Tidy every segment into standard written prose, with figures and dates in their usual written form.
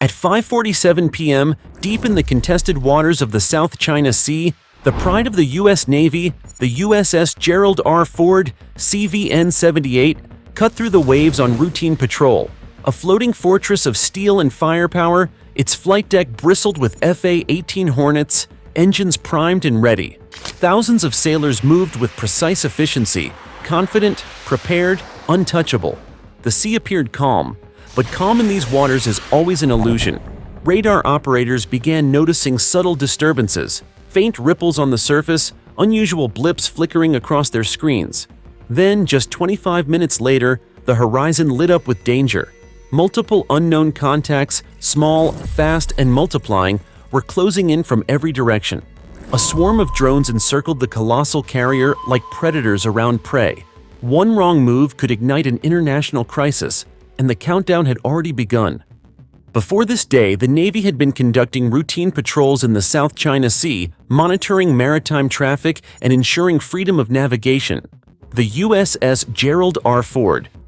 At 5:47 p.m., deep in the contested waters of the South China Sea, the pride of the U.S. Navy, the USS Gerald R. CVN-78, cut through the waves on routine patrol. A floating fortress of steel and firepower, its flight deck bristled with FA-18 Hornets, engines primed and ready. Thousands of sailors moved with precise efficiency, confident, prepared, untouchable. The sea appeared calm, but calm in these waters is always an illusion. Radar operators began noticing subtle disturbances, faint ripples on the surface, unusual blips flickering across their screens. Then, just 25 minutes later, the horizon lit up with danger. Multiple unknown contacts, small, fast, and multiplying, were closing in from every direction. A swarm of drones encircled the colossal carrier like predators around prey. One wrong move could ignite an international crisis, and the countdown had already begun. Before this day, the Navy had been conducting routine patrols in the South China Sea, monitoring maritime traffic and ensuring freedom of navigation. The USS Gerald R.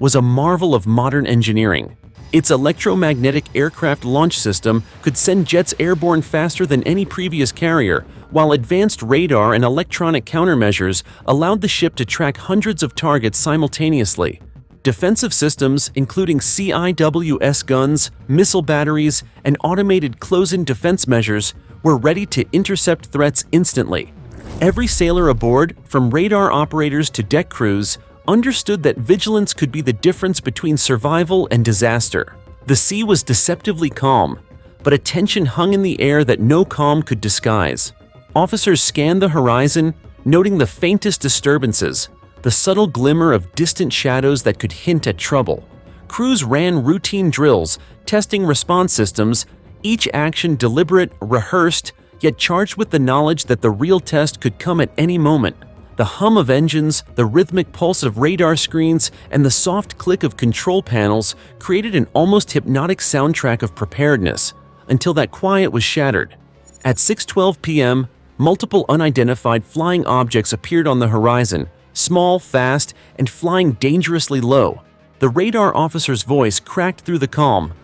was a marvel of modern engineering. Its electromagnetic aircraft launch system could send jets airborne faster than any previous carrier, while advanced radar and electronic countermeasures allowed the ship to track hundreds of targets simultaneously. Defensive systems, including CIWS guns, missile batteries, and automated close-in defense measures, were ready to intercept threats instantly. Every sailor aboard, from radar operators to deck crews, understood that vigilance could be the difference between survival and disaster. The sea was deceptively calm, but a tension hung in the air that no calm could disguise. Officers scanned the horizon, noting the faintest disturbances, the subtle glimmer of distant shadows that could hint at trouble. Crews ran routine drills, testing response systems, each action deliberate, rehearsed, yet charged with the knowledge that the real test could come at any moment. The hum of engines, the rhythmic pulse of radar screens, and the soft click of control panels created an almost hypnotic soundtrack of preparedness, until that quiet was shattered. At 6:12 p.m., multiple unidentified flying objects appeared on the horizon, small, fast, and flying dangerously low. The radar officer's voice cracked through the calm.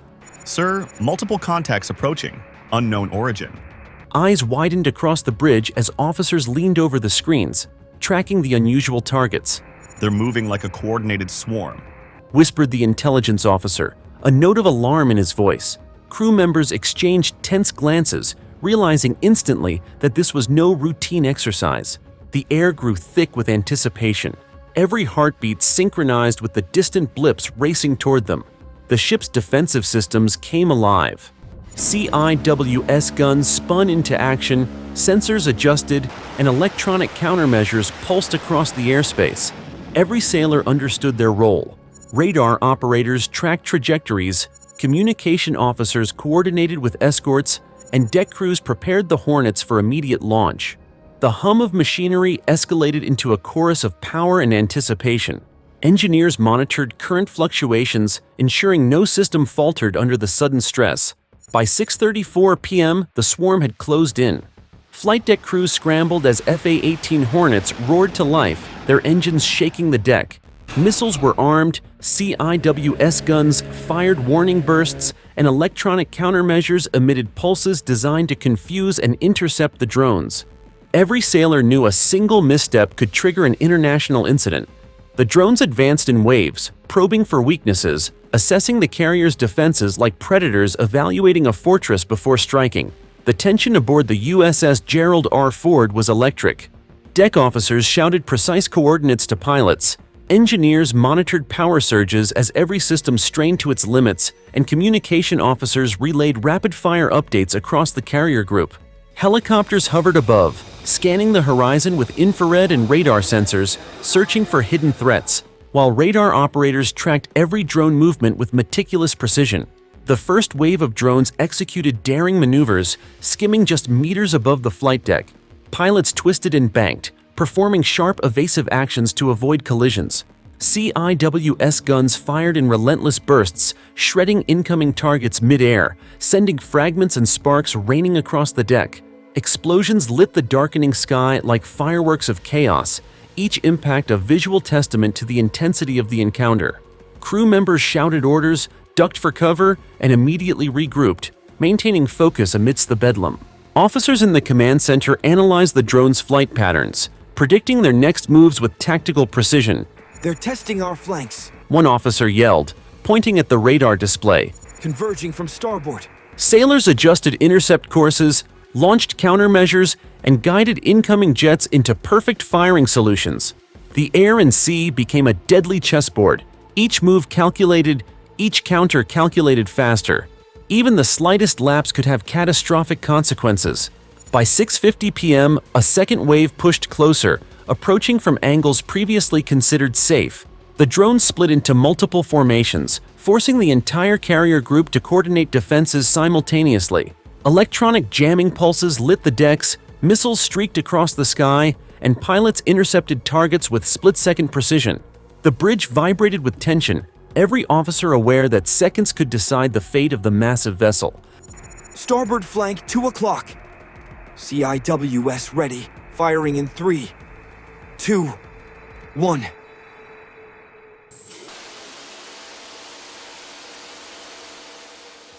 "Sir, multiple contacts approaching. Unknown origin." Eyes widened across the bridge as officers leaned over the screens, tracking the unusual targets. "They're moving like a coordinated swarm," whispered the intelligence officer, a note of alarm in his voice. Crew members exchanged tense glances, realizing instantly that this was no routine exercise. The air grew thick with anticipation. Every heartbeat synchronized with the distant blips racing toward them. The ship's defensive systems came alive. CIWS guns spun into action, sensors adjusted, and electronic countermeasures pulsed across the airspace. Every sailor understood their role. Radar operators tracked trajectories, communication officers coordinated with escorts, and deck crews prepared the Hornets for immediate launch. The hum of machinery escalated into a chorus of power and anticipation. Engineers monitored current fluctuations, ensuring no system faltered under the sudden stress. By 6:34 p.m., the swarm had closed in. Flight deck crews scrambled as FA-18 Hornets roared to life, their engines shaking the deck. Missiles were armed, CIWS guns fired warning bursts, and electronic countermeasures emitted pulses designed to confuse and intercept the drones. Every sailor knew a single misstep could trigger an international incident. The drones advanced in waves, probing for weaknesses, assessing the carrier's defenses like predators evaluating a fortress before striking. The tension aboard the USS Gerald R. was electric. Deck officers shouted precise coordinates to pilots. Engineers monitored power surges as every system strained to its limits, and communication officers relayed rapid-fire updates across the carrier group. Helicopters hovered above, scanning the horizon with infrared and radar sensors, searching for hidden threats, while radar operators tracked every drone movement with meticulous precision. The first wave of drones executed daring maneuvers, skimming just meters above the flight deck. Pilots twisted and banked, performing sharp evasive actions to avoid collisions. CIWS guns fired in relentless bursts, shredding incoming targets mid-air, sending fragments and sparks raining across the deck. Explosions lit the darkening sky like fireworks of chaos, each impact a visual testament to the intensity of the encounter. Crew members shouted orders, ducked for cover, and immediately regrouped, maintaining focus amidst the bedlam. Officers in the command center analyzed the drone's flight patterns, predicting their next moves with tactical precision. They're testing our flanks. One officer yelled, pointing at the radar display. Converging from starboard. Sailors adjusted intercept courses, launched countermeasures, and guided incoming jets into perfect firing solutions. The air and sea became a deadly chessboard. Each move calculated, each counter calculated faster. Even the slightest lapse could have catastrophic consequences. By 6:50 p.m., a second wave pushed closer, approaching from angles previously considered safe. The drone split into multiple formations, forcing the entire carrier group to coordinate defenses simultaneously. Electronic jamming pulses lit the decks, missiles streaked across the sky, and pilots intercepted targets with split-second precision. The bridge vibrated with tension, every officer aware that seconds could decide the fate of the massive vessel. Starboard flank, 2 o'clock. CIWS ready. Firing in 3, 2, 1.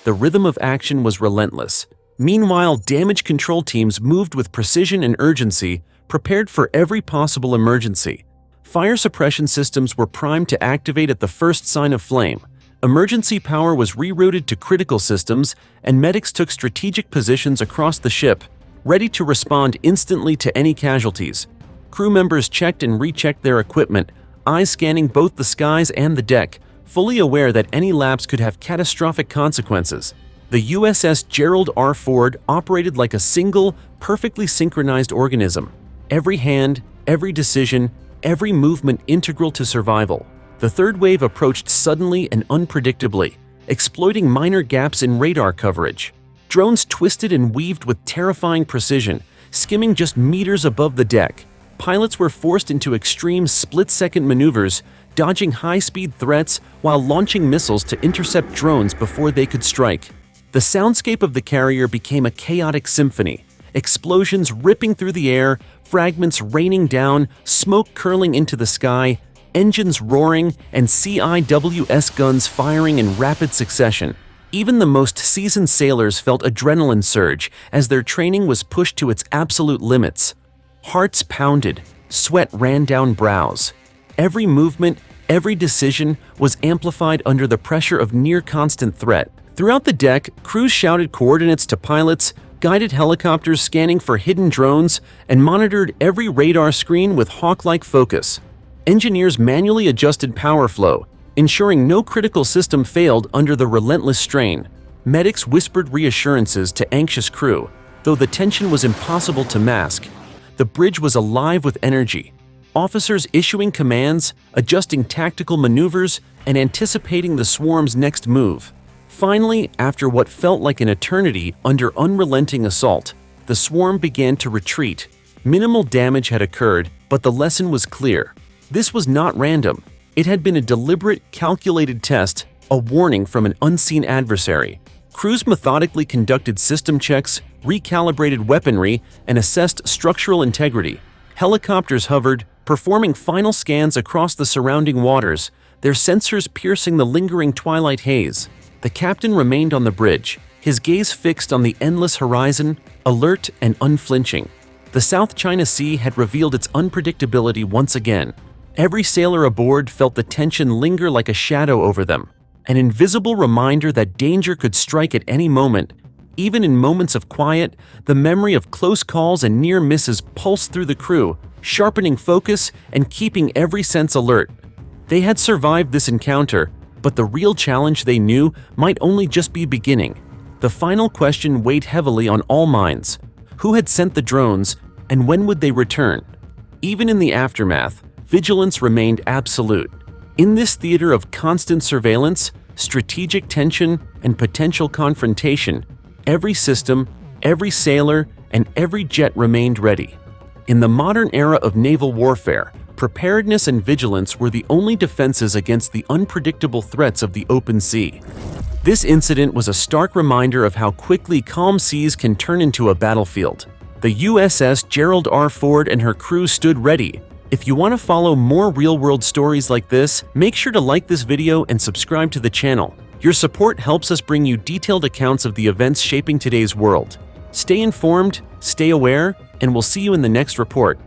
The rhythm of action was relentless. Meanwhile, damage control teams moved with precision and urgency, prepared for every possible emergency. Fire suppression systems were primed to activate at the first sign of flame. Emergency power was rerouted to critical systems, and medics took strategic positions across the ship, ready to respond instantly to any casualties. Crew members checked and rechecked their equipment, eyes scanning both the skies and the deck, fully aware that any lapse could have catastrophic consequences. The USS Gerald R operated like a single, perfectly synchronized organism. Every hand, every decision, every movement integral to survival. The third wave approached suddenly and unpredictably, exploiting minor gaps in radar coverage. Drones twisted and weaved with terrifying precision, skimming just meters above the deck. Pilots were forced into extreme split-second maneuvers, dodging high-speed threats while launching missiles to intercept drones before they could strike. The soundscape of the carrier became a chaotic symphony. Explosions ripping through the air, fragments raining down, smoke curling into the sky, engines roaring, and CIWS guns firing in rapid succession. Even the most seasoned sailors felt adrenaline surge as their training was pushed to its absolute limits. Hearts pounded, sweat ran down brows. Every movement, every decision was amplified under the pressure of near-constant threat. Throughout the deck, crews shouted coordinates to pilots, guided helicopters scanning for hidden drones, and monitored every radar screen with hawk-like focus. Engineers manually adjusted power flow, ensuring no critical system failed under the relentless strain. Medics whispered reassurances to anxious crew, though the tension was impossible to mask. The bridge was alive with energy. Officers issuing commands, adjusting tactical maneuvers, and anticipating the swarm's next move. Finally, after what felt like an eternity under unrelenting assault, the swarm began to retreat. Minimal damage had occurred, but the lesson was clear. This was not random. It had been a deliberate, calculated test, a warning from an unseen adversary. Crews methodically conducted system checks, recalibrated weaponry, and assessed structural integrity. Helicopters hovered, performing final scans across the surrounding waters, their sensors piercing the lingering twilight haze. The captain remained on the bridge, his gaze fixed on the endless horizon, alert and unflinching. The South China Sea had revealed its unpredictability once again. Every sailor aboard felt the tension linger like a shadow over them, an invisible reminder that danger could strike at any moment. Even in moments of quiet, the memory of close calls and near misses pulsed through the crew, sharpening focus and keeping every sense alert. They had survived this encounter, but the real challenge they knew might only just be beginning. The final question weighed heavily on all minds. Who had sent the drones, and when would they return? Even in the aftermath, vigilance remained absolute. In this theater of constant surveillance, strategic tension, and potential confrontation, every system, every sailor, and every jet remained ready. In the modern era of naval warfare, preparedness and vigilance were the only defenses against the unpredictable threats of the open sea. This incident was a stark reminder of how quickly calm seas can turn into a battlefield. The USS Gerald R and her crew stood ready. If you want to follow more real-world stories like this, make sure to like this video and subscribe to the channel. Your support helps us bring you detailed accounts of the events shaping today's world. Stay informed, stay aware, and we'll see you in the next report.